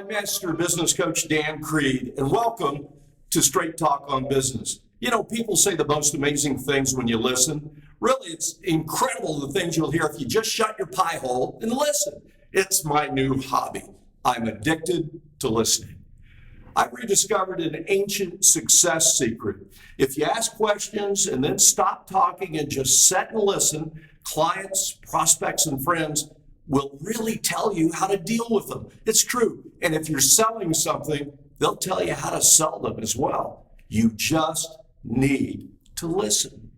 I'm Master Business Coach Dan Creed, and welcome to Straight Talk on Business. You know, people say the most amazing things when you listen. Really, it's incredible the things you'll hear if you just shut your pie hole and listen. It's my new hobby. I'm addicted to listening. I've rediscovered an ancient success secret. If you ask questions and then stop talking and just sit and listen, clients, prospects, and friends will really tell you how to deal with them. It's true. And if you're selling something, they'll tell you how to sell them as well. You just need to listen.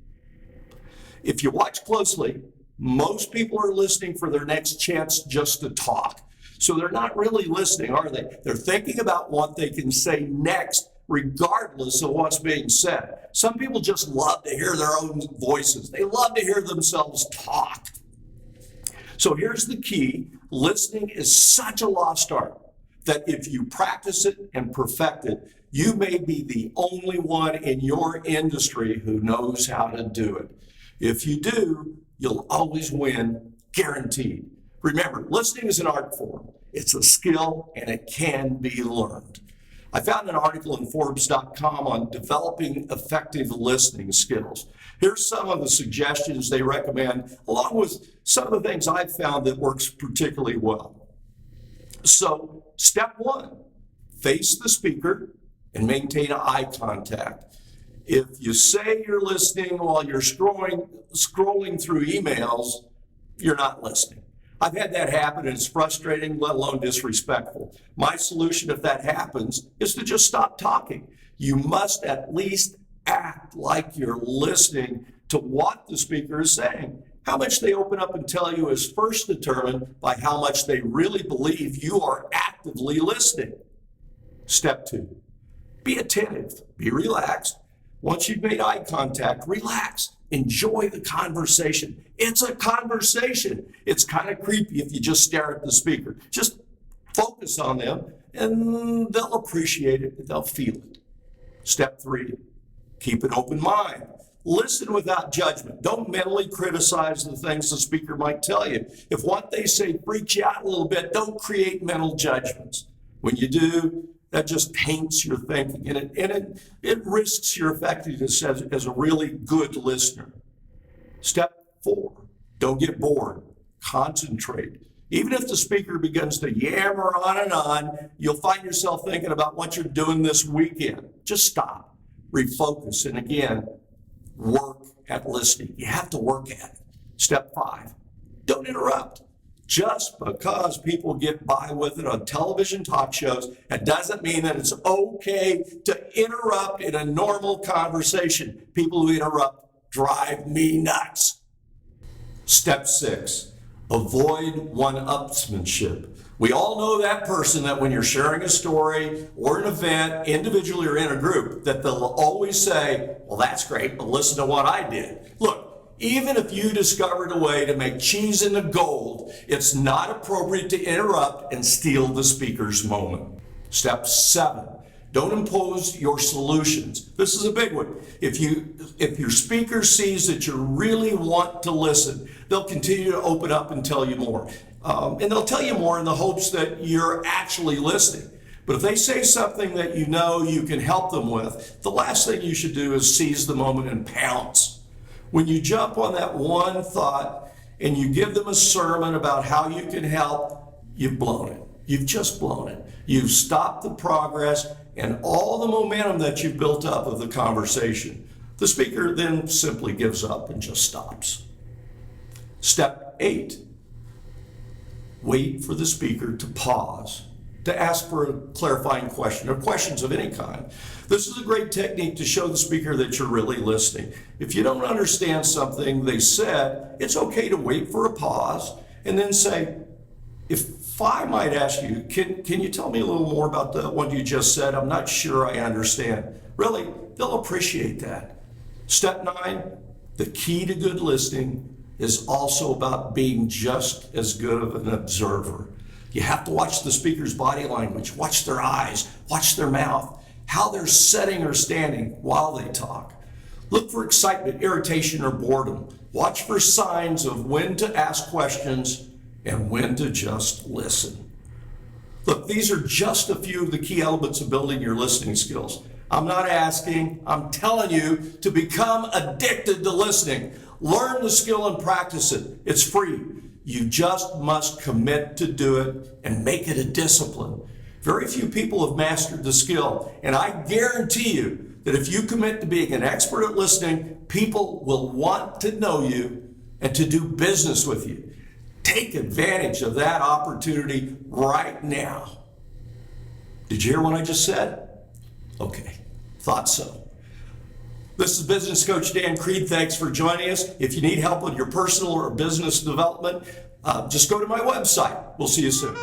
If you watch closely, most people are listening for their next chance just to talk. So they're not really listening, are they? They're thinking about what they can say next, regardless of what's being said. Some people just love to hear their own voices. They love to hear themselves talk. So here's the key. Listening is such a lost art that if you practice it and perfect it, you may be the only one in your industry who knows how to do it. If you do, you'll always win, guaranteed. Remember, listening is an art form. It's a skill and it can be learned. I found an article in Forbes.com on developing effective listening skills. Here's some of the suggestions they recommend, along with some of the things I've found that works particularly well. So, step one, face the speaker and maintain eye contact. If you say you're listening while you're scrolling through emails, you're not listening. I've had that happen and it's frustrating, let alone disrespectful. My solution, if that happens, is to just stop talking. You must at least act like you're listening to what the speaker is saying. How much they open up and tell you is first determined by how much they really believe you are actively listening. Step two, be attentive, be relaxed. Once you've made eye contact, relax. Enjoy the conversation. It's a conversation. It's kind of creepy if you just stare at the speaker. Just focus on them and they'll appreciate it. They'll feel it. Step three, keep an open mind. Listen without judgment. Don't mentally criticize the things the speaker might tell you. If what they say freaks you out a little bit, don't create mental judgments. When you do, that just taints your thinking, and it risks your effectiveness as a really good listener. Step four, don't get bored. Concentrate. Even if the speaker begins to yammer on and on, you'll find yourself thinking about what you're doing this weekend. Just stop, refocus, and again, work at listening. You have to work at it. Step five, don't interrupt. Just because people get by with it on television talk shows, it doesn't mean that it's okay to interrupt in a normal conversation. People who interrupt drive me nuts. Step six, avoid one-upsmanship. We all know that person that when you're sharing a story or an event, individually or in a group, that they'll always say, well, that's great, but listen to what I did. Look, even if you discovered a way to make cheese into gold, it's not appropriate to interrupt and steal the speaker's moment. Step seven, don't impose your solutions. This is a big one. If your speaker sees that you really want to listen, they'll continue to open up and tell you more. And they'll tell you more in the hopes that you're actually listening. But if they say something that you know you can help them with, the last thing you should do is seize the moment and pounce. When you jump on that one thought and you give them a sermon about how you can help, you've blown it. You've just blown it. You've stopped the progress and all the momentum that you've built up of the conversation. The speaker then simply gives up and just stops. Step eight, wait for the speaker to pause, to ask for a clarifying question or questions of any kind. This is a great technique to show the speaker that you're really listening. If you don't understand something they said, it's okay to wait for a pause and then say, if I might ask you, can you tell me a little more about what you just said? I'm not sure I understand. Really, they'll appreciate that. Step nine, the key to good listening is also about being just as good of an observer. You have to watch the speaker's body language, watch their eyes, watch their mouth, how they're sitting or standing while they talk. Look for excitement, irritation, or boredom. Watch for signs of when to ask questions and when to just listen. Look, these are just a few of the key elements of building your listening skills. I'm not asking, I'm telling you to become addicted to listening. Learn the skill and practice it. It's free. You just must commit to do it and make it a discipline. Very few people have mastered the skill, and I guarantee you that if you commit to being an expert at listening, people will want to know you and to do business with you. Take advantage of that opportunity right now. Did you hear what I just said? Okay, thought so. This is Business Coach Dan Creed. Thanks for joining us. If you need help with your personal or business development, just go to my website. We'll see you soon.